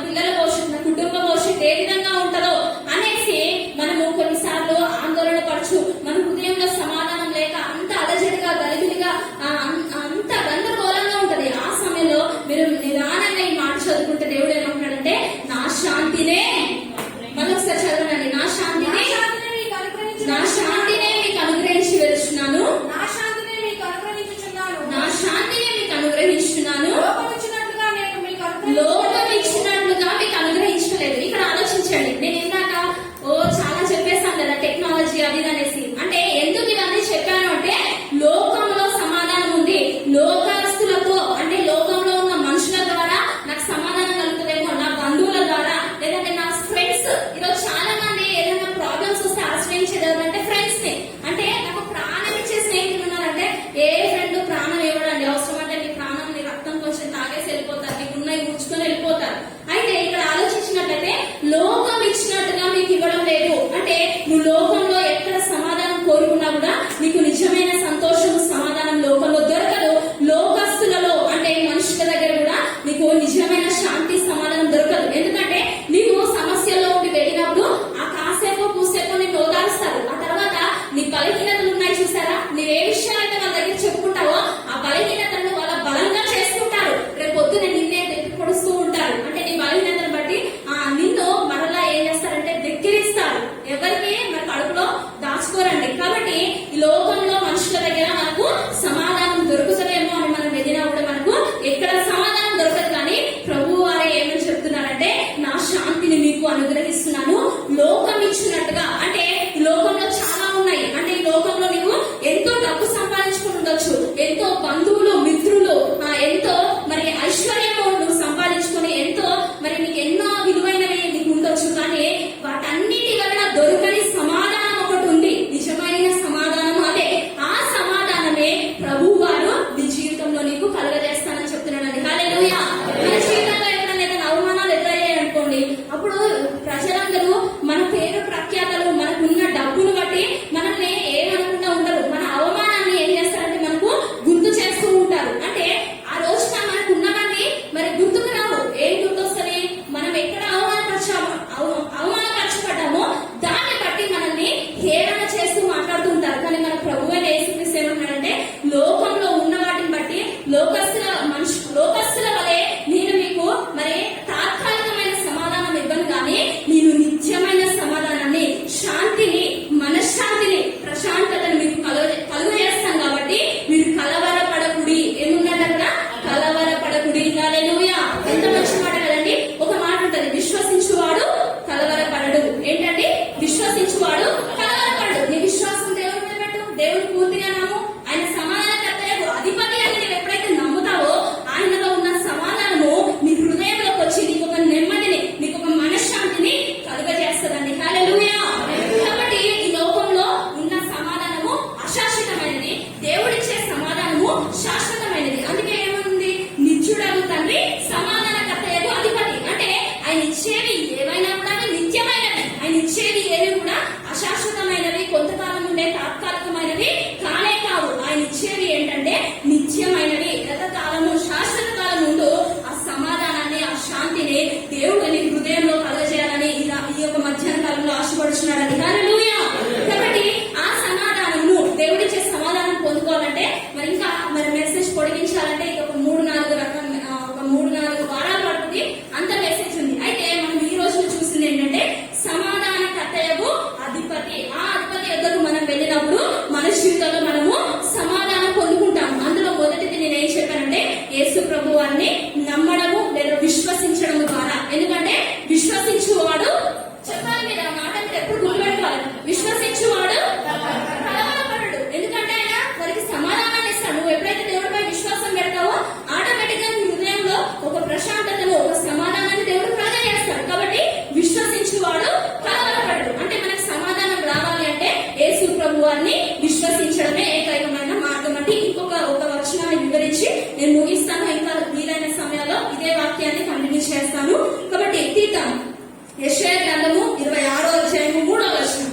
యెషయా గ్రంథము 26వ అధ్యాయము 3వ వచనం.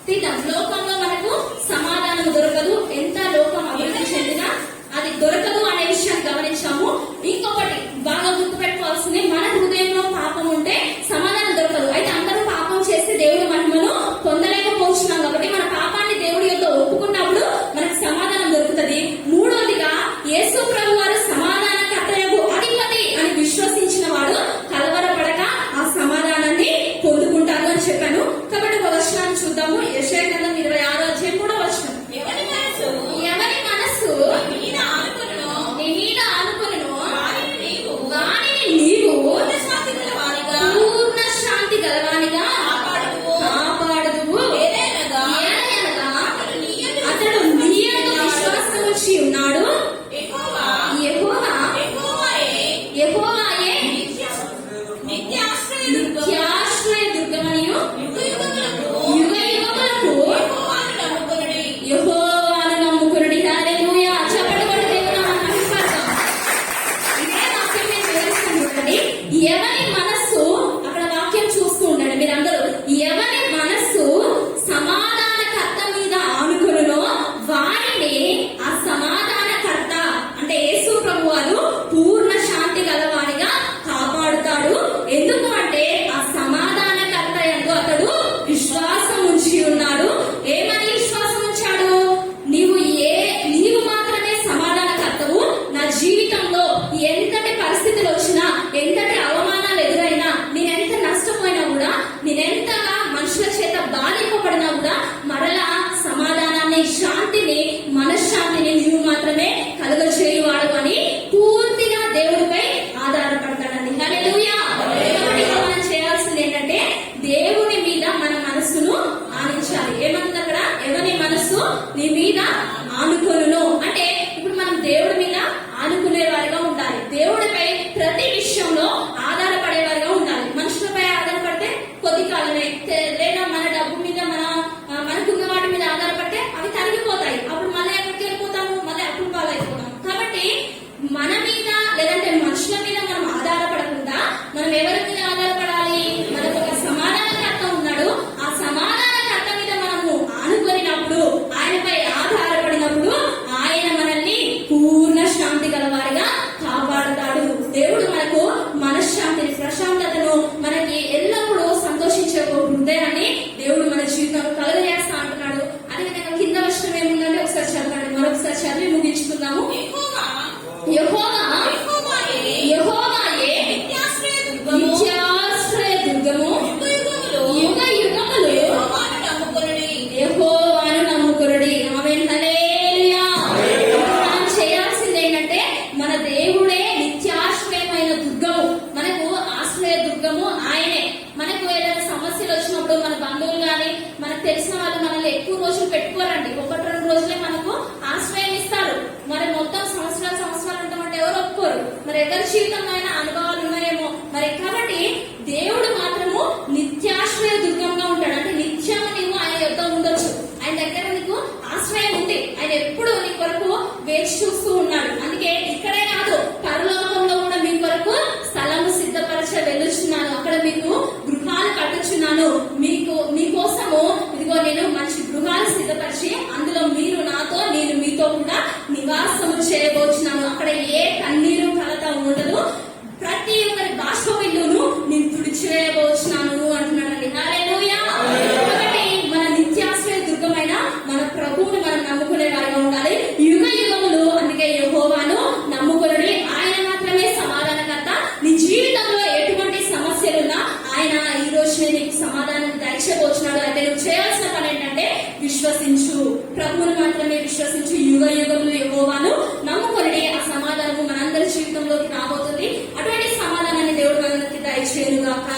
తీద్దాం. లోకంలో మనకు సమాధానం దొరకదు, ఎంత లోకం అభివృద్ధి చెందినా అది దొరకదు అనే విషయాన్ని గమనించాము. ఇంకొకటి బాగా గుర్తుపెట్టుకోవాల్సింది, మన హృదయంలో పాపం ఉంటే సమాధానం దొరకదు. అయితే అందరూ పాపం చేస్తే దేవుడు మహిమను పొందలేకపోతున్నాం కాబట్టి మన పాపాన్ని దేవుడి యొక్క ఒప్పుకున్నప్పుడు మనకు సమాధానం దొరుకుతుంది. మూడోదిగా యేసు ప్రభు వారు సమాధానకర్తయగు అధిపతి అని విశ్వసించిన వాడు కలవరపడక ఆ సమాధానాన్ని పొందుకుంటారు అని చెప్పాను. కాబట్టి ఒక వచనాన్ని చూద్దాము. యెషయా గ్రంథం 26వ అధ్యాయం 3వ వచనం. ఎవరి మనసు నీ మీద ఆనుకొనునో వానిని నీవు పూర్ణ శాంతి గలవానిగా కాపాడుదువు. ఏలయనగా అతడు నీ యందు విశ్వాసముంచి ఉన్నాడు. యెహోవాయే నిత్యాశ్రయ దుర్గమనియు యుగ యుగములకు యెహోవాను నమ్ముకొనుడి. హల్లెలూయా. చప్పట్లు కొట్టి దేవుని నామమును మహిమపరచుదాం. ఇదే వాక్యం నేను వివరిస్తాను చూడండి. ఎవరి మనస్సు, అక్కడ వాక్యం చూస్తూ ఉండండి మీరందరూ, ఎవరి మనస్సు సమాధానకర్త మీద ఆనుకొనునో వారిని ఆ సమాధానకర్త అంటే యేసు ప్రభు వారు పూర్ణ శాంతి గలవానిగా కాపాడుతాడు. ఎందుకు అంటే ఆ సమాధానకర్త యందు అతడు విశ్వాసం ఉంచి ఉన్నాడు. ఏమని విశ్వాసం ఉంచాడు? నీవు మాత్రమే సమాధానకర్తవు. నా జీవితంలో ఎంతటి పరిస్థితులు వచ్చినా, ఎంతటి అవమానాలు ఎదురైనా, నేనెంత నష్టపోయినా కూడా, నేనెంతగా మనుషుల చేత బాధింపబడినా కూడా మరలా సమాధానాన్ని, శాంతిని, మనశ్శాంతిని నీవు మాత్రమే కలుగజేయువాడు అని పూర్తిగా దేవుడిపై ఆధారపడతాడండి. హల్లెలూయా. కాబట్టి మనం చేయాల్సింది ఏంటంటే దేవుని మీద మన మనస్సును ఆనించాలి. ఏమంటుంది అక్కడ? ఎవరి మనస్సు నీ మీద ఆనుకొనును అంటే ఇప్పుడు మనం దేవుడి మీద ఆనుకునే వారిగా ఉండాలి. దేవుడిపై ప్రతి విషయంలో ఆధారపడేవారిగా ఉండాలి. మనుషులపై ఆధారపడితే కొద్ది కాలమే, లేదా మన డబ్బు మీద మనకున్న వాటి మీద ఆధారపడితే అవి తరిగిపోతాయి. అప్పుడు మళ్ళీ ఎక్కడికి వెళ్ళిపోతాము? మళ్ళీ అప్పులు పాలైపోతాం. కాబట్టి మన మీద లేదంటే మనుషుల మీద మనం ఆధారపడకుండా మనం ఎవరి మీద ఆధారపడాలి? మనకు ఒక సమాధానకర్త ఉన్నాడు. ఆ సమాధానకర్త మీద మనము ఆనుకొనినప్పుడు, ఆయనపై ఆధారపడినప్పుడు ఆయన మనల్ని పూర్ణ శాంతి గలవారిగా కాపాడుతాడు. దేవుడు మనకు మనశ్శాంతిని, ప్రశాంతతను, మనకి ఎల్లప్పుడూ సంతోషించే ఒక హృదయాన్ని దేవుడు మన జీవితంలో కలుగజేస్తా అంటున్నాడు. అదేవిధంగా కింద వచనం ఏముందంటే ఒకసారి చదవండి, మరొకసారి చదివి ముగించుకుందాము. యెహోవాయే నిత్యాశ్రయ దుర్గము యుగ యుగములు యెహోవాను నమ్ముకొనుడి. ఆమేన్. హల్లెలూయా. మనం చేయాల్సింది ఏంటంటే మన దేవుడే నిత్యాశ్రయమైన దుర్గము, మనకు ఆశ్రయ దుర్గము ఆయనే. మనకు ఏదైనా సమస్యలు వచ్చినప్పుడు మన బంధువులు గాని, మనకు తెలిసిన వాళ్ళు మనల్ని ఎక్కువ రోజులు పెట్టుకోరండి. 1-2 రోజులే మనకు ఆశ్రయం ఇస్తారు. మరి మొత్తం సంవత్సరాలు ఉంటామంటే ఎవరు ఒప్పుకోరు. మరి ఎవరి జీవితంలో అయినా అనుభవాలు ఉన్నాయేమో. మరి కాబట్టి దేవుడు మాత్రము నిత్యాశ్రయ దుర్గంగా ఉంటాడు. అంటే నిత్యము నీవు ఆయన యొద్ద ఉండొచ్చు. ఆయన దగ్గర నీకు ఆశ్రయం ఉంది. ఆయన ఎప్పుడు నీ కొరకు వేచి చూస్తూ ఉన్నాడు. అందుకే ఇక్కడే కాదు, పరలోకంలో కూడా మీ కొరకు స్థలము సిద్ధపరచ వెళ్ళుచున్నాను. అక్కడ మీకు గృహాలు కట్టుచున్నాను. మీకోసము ఇదిగో నేను మంచి గృహాలు సిద్ధపరిచి అందులో మీరు నాతో, నేను మీతో కూడా నివాసము చేయబోచున్నాను. అక్కడ ఏ కన్నీరు కలత ఉండదు. ప్రతి ఒక్కరి బాష్పవిల్లును నేను తుడిచివేయబోచున్నాను అంటున్నాడండి. హల్లెలూయా. కాబట్టి మన నిత్యాశ్రయ దుర్గమైన మన ప్రభువుని మనం నమ్ముకునే వారిగా ఉండాలి. యుగ యుగములు అందుకే యెహోవాను నమ్ముకొనుడి. ఆయన మాత్రమే సమాధానకర్త. నీ జీవితంలో ఎటువంటి సమస్యలున్నా ఆయన ఈ రోజునే నీకు సమాధానం దయచేయబోచున్నాడు. అయితే నువ్వు చేయాల్సిన పని ఏంటంటే విశ్వసించు, ప్రభువును మాత్రమే విశ్వసించు. యుగ యుగములు యెహోవాను నమ్ముకొనుడి. ఆ సమాధానము మనందరి జీవితంలోకి రాబోతుంది. అటువంటి సమాధానాన్ని దేవుడు మనందరికి దయచేయుగాక.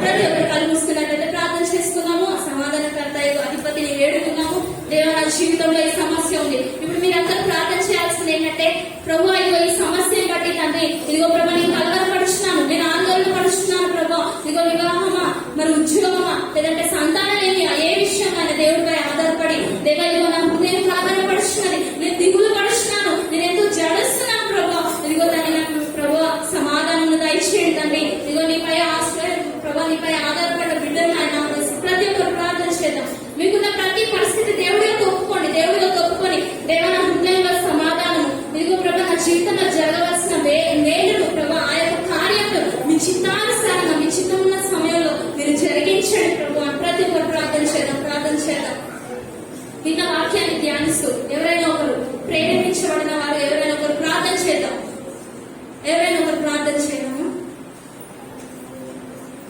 ప్రతి ఒక్కరు కళ్ళు మూసుకున్నట్లయితే ప్రార్థన చేసుకున్నాము. ఆ సమాధానకర్త అధిపతిని వేడుకున్నాము. దేవ, నా జీవితంలో ఈ సమస్య ఉంది. ఇప్పుడు మీరందరూ ప్రార్థన చేయాల్సింది ఏంటంటే, ప్రభు ఇదిగో ఈ సమస్యని బట్టి తండ్రి, ఇదిగో ప్రభు నేను కలవరపడుచున్నాను, నేను ఆందోళన పడుచున్నాను ప్రభు. ఇదిగో వివాహమా, మరి ఉద్యోగమా, లేదంటే సంతానమేమి, ఏ విషయం ఆయన దేవుడిపై ఆధారపడి దేవ ఇదిగో నా హృదయం కలవరపడుచున్నది, నేను దిగులు పడుచున్నాను, నేను ఎంతో జడుస్తున్నాను ప్రభు. ఇదిగో దాన్ని నాకు ప్రభు సమాధానం దయచేయండి తండ్రి. ఇదిగో నీపై ఆశ్రయం ప్రభు నీపై ఆధారపడ్డ బిడ్డలు ఆయన ప్రతి ఒక్కరు ప్రార్థన చేద్దాం. మీకున్న ప్రతి పరిస్థితి దేవుడితో ఒప్పుకోండి. దేవుడితో ఒప్పుకొని దేవా నా హృదయంలో సమాధానం, ఇదిగో ప్రభా నా జీవితంలో జరగవలసిన మేలులు ప్రభా ఆ యొక్క కార్యాలు మీ చిత్తానుసారంగా మీ చిత్తం ఉన్న సమయంలో మీరు జరిగించండి ప్రభు అని ప్రతి ఒక్కరు ప్రార్థన చేద్దాం. విన్న వాక్యాన్ని ధ్యానిస్తూ ఎవరైనా ఒకరు ప్రేరేపించబడిన వారు ఎవరైనా ఒకరు ప్రార్థన చేద్దాం.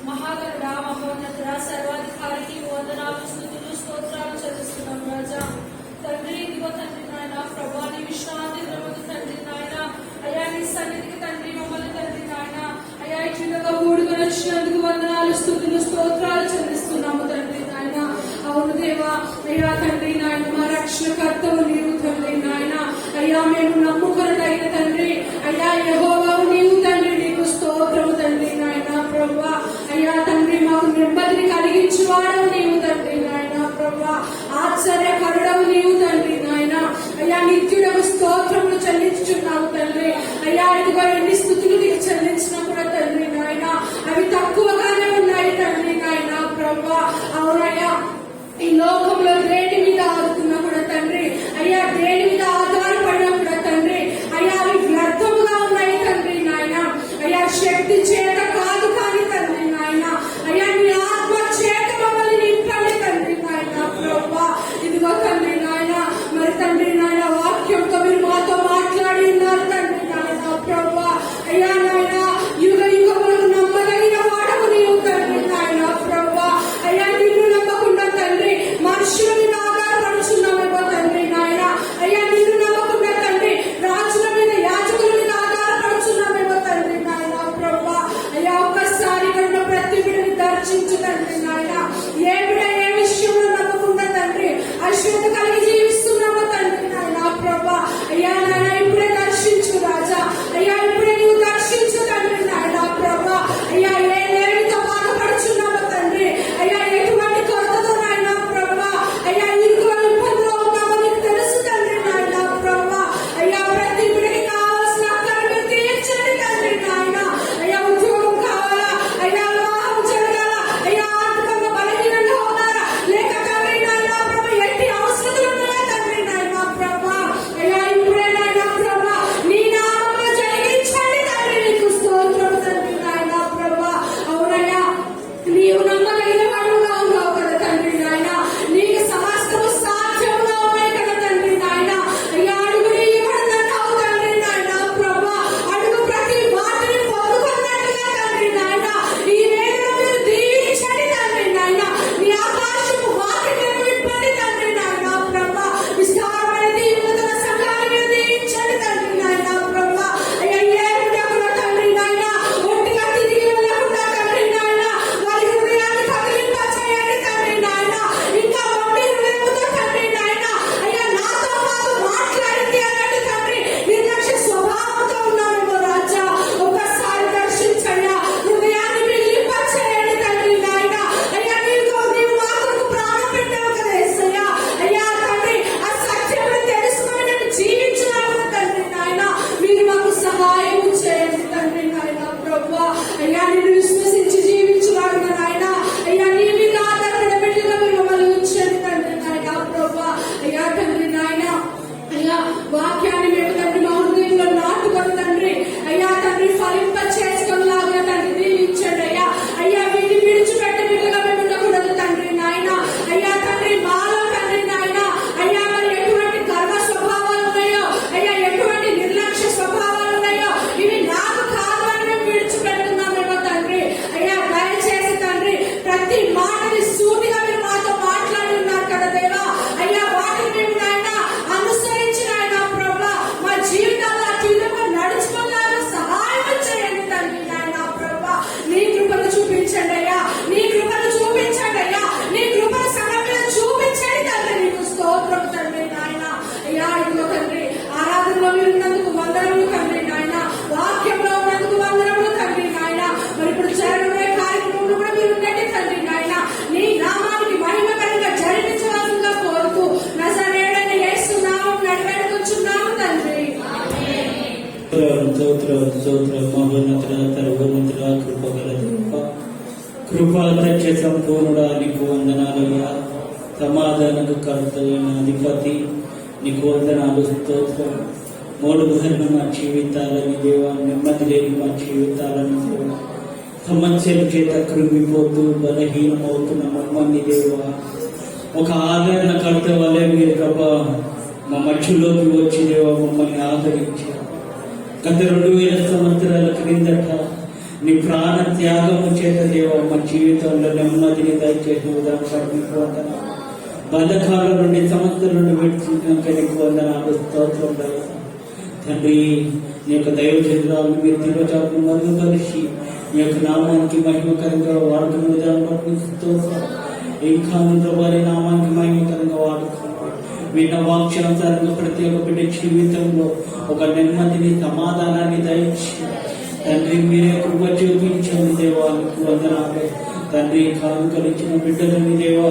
మహాగరుడా, మహోన్నతుడా, సర్వాధికారికి వందనాలు, స్తుతులు, స్తోత్రాలు చెల్లిస్తున్నాం రాజా. తండ్రి ఇదిగో తండ్రి నాయన ప్రభా నీ విశ్రాంతి దినమున తండ్రి నాయన అయ్యా నీ సన్నిధికి తండ్రి మమ్మల్ని తండ్రి నాయన అయ్యా చిన్నగా కూడుకొని వచ్చినందుకు వందనాలు, స్తుతులు, స్తోత్రాలు చెల్లిస్తున్నాము తండ్రి నాయన. అవును దేవా, అయ్యా తండ్రి నాయన మా రక్షణకర్తవు నీవు తండ్రి నాయన. అయ్యా మేము నమ్ముకొనదగిన తండ్రి అయ్యా యెహోవావు నీవు తండ్రి, నీకు స్తోత్రము తండ్రి నాయన ప్రభువా. అయ్యా తండ్రి మాకు నెమ్మదిని కలిగించువాడవు నీవు తండ్రి నాయన ప్రభువా. ఆశ్చర్యకరుడవు నీవు తండ్రి నాయన. అయ్యా నిత్యుడవు స్తోత్రములు చెల్లించుచున్నావు తండ్రి. అయ్యా ఇదిగో ఎన్ని స్థుతులు నీకు చెల్లించినా కూడా తండ్రి నాయన అవి తక్కువగానే ఉన్నాయి తండ్రి నాయన ప్రభువా. అవునయ్యా, ఈ లోకంలో దేని మీద ఆడుతున్నా కూడా తండ్రి అయ్యా, దేని మీద ఆధారపడినా కూడా తండ్రి అయ్యా అవి వ్యర్థముగా ఉన్నాయి తండ్రి నాయన. అయ్యా శక్తి చేత కాదు కానీ తండ్రి నాయన అయ్యా నీ ఆత్మ చేత మమ్మల్ని నింపండి తండ్రి నాయన ప్రభువా. ఇదిగో తండ్రి నాయన మరి తండ్రి నాయన వాక్యంతో మీరు మాతో మాట్లాడి ఉన్నారు తండ్రి నాయన ప్రభువా. అయ్యా నాయన యుగ యుగములకు నమ్మదగిన వాడకు నీవు తండ్రి నాయన ప్రభువా. అయ్యా నిన్ను నమ్మకుండా తండ్రి మనుషుల మీద ఆధారపడుచున్నామేమో తండ్రి నాయన. అయ్యా నిన్ను నమ్మకుండా తండ్రి రాజుల మీద యాజకుల మీద ఆధారపడుచున్నామేమో తండ్రి నాయన ప్రభువా. అయ్యా ఒక్కసారి కన్నా ప్రతి బిడ్డని దర్శించు తండ్రి నాయన. ఏ బిడ్డ ఏ విషయంలో నమ్మకుండా తండ్రి అశ్రద్ధ కలిగి జీవిస్తున్నామో తండ్రి నాయన ప్రభువా. అయ్యా నాయన ఇప్పుడే దర్శించు రాజా. అయ్యా ఇప్పుడే నీవు దర్శించు తండ్రి నాయన ప్రభువా. అయ్యా ఏ లేమితో బాధపడుచున్నామో తండ్రి అయ్యా ఎటువంటి కొరతతో నాయన ప్రభువా అయ్యా ఇరుకులో ఇబ్బందులో ఉన్నామో నీకు తెలుసు తండ్రి నాయన ప్రభువా. అయ్యా ప్రతి బిడ్డకి కావాల్సిన అక్కర్ని తీర్చండి తండ్రి నాయన. అయ్యా ఉద్యోగం కావాలా, అయ్యా వివాహం జరగాల, అయ్యా ఆర్థికంగా బలహీనంగా ఉన్నారా, లేక తండ్రి నాయన ప్రభు ఎట్టి అవసరతలు కృపాతత్య సంపూర్ణుడా నీకు వందనాలయ్యా. సమాధానకు కర్తైన అధిపతి నీకు వందనాలు, స్తోత్రం. మూడు ధరణ మా జీవితాలని దేవా, నెమ్మది లేని మా జీవితాలని దేవా, సమస్యల చేత కృంగిపోతూ బలహీనమవుతున్న మమ్మల్ని దేవా, ఒక ఆదరణ కర్త వలె మీరు ప్రభా మా మధ్యలోకి వచ్చి దేవా మమ్మల్ని ఆదరించారు. గత 2000 సంవత్సరాల క్రిందట నీ ప్రాణ త్యాగము చేత దేవా మా జీవితంలో నెమ్మదిని దయచేసి ఉదాహరణ బంధకాల నుండి సమస్యల నుండి విడిచినాక నీకు వందనాలు, స్తోత్రం తండ్రి. నీ యొక్క దైవ చంద్రాలను మీరు తిరుచాపు మరుగుపరిచి నీ యొక్క నామానికి మహిమకరంగా వాడుకున్న విధానం బట్టి స్తోత్రం. ఇంకా వారి నామానికి మహిమకరంగా వాడుకున్నారు. విన్న వాక్యానుసారంగా ప్రతి ఒక్క బిడ్డ జీవితంలో ఒక నెమ్మదిని, సమాధానాన్ని దయచి తండ్రి మీరే కృప చూపించండి దేవా, నీకు వందనాలు తండ్రి. కానుకలిచ్చిన బిడ్డలని దేవా,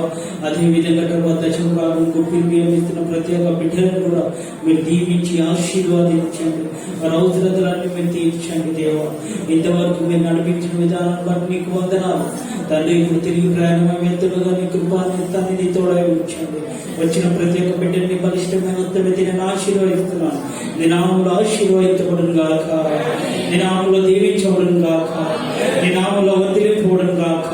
అదే విధంగా దశభాగం గుప్పింపు ఇస్తున్న ప్రతి ఒక్క బిడ్డలను కూడా మీరు దీవించి ఆశీర్వాదించండి. వారి అవసరతలన్నీ మీరు తీర్చండి దేవా. ఇంతవరకు మీరు నడిపించిన విధానాన్ని బట్టి నీకు వందనాలు తండ్రి. ఇప్పుడు తిరిగి ప్రయాణం ఎత్తులుగా నీ కృపాన్ని నీ తోడై ఉంచండి. వచ్చిన ప్రతి ఒక్క బిడ్డని బలిష్టమైన ఉత్తమతి నేను ఆశీర్వదిస్తున్నాను. నీ నామంలో ఆశీర్వదించబడును గాక, నీ నామంలో దీవించబడును గాక, నీ నామంలో వదిలిపోవడం గాక.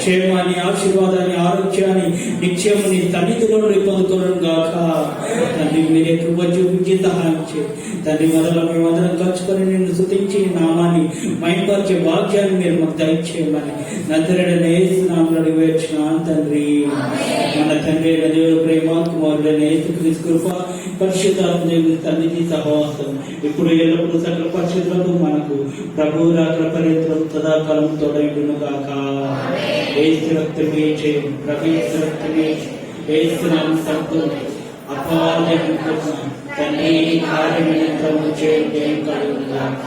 క్షేమాన్ని, ఆశీర్వాదాన్ని, ఆరోగ్యాన్ని నిత్యము నీ సన్నిధిలో పొందుకోవడం గాక. తండ్రి మీరే కృప చూపించి సహాయం చేయండి తండ్రి. మొదలు మేమందరం కలుసుకొని నిన్ను స్తుతించి నామాన్ని మైంపరిచే వాక్యాన్ని మీరు మాకు దయచేయమని నజరేయుడైన యేసు నామములో వేడుచున్నాను తండ్రి. మన తండ్రి దేవుని ప్రేమ, కుమారుడైన యేసుక్రీస్తు కృప, పరిశుద్ధాత్మ దేవుని సన్నిధి సహవాసం ఇప్పుడు ఎల్లప్పుడూ సకల పరిశుద్ధులకు మనకు ప్రభు రాకడ పర్యంతం సదాకాలం తోడైండును గాక. యేసు రక్తమే జయం, ప్రభు యేసు రక్తమే యేసు నామం సంతం అపవాదం తండ్రి కార్యనిమిత్తము జయం కలుగును గాక.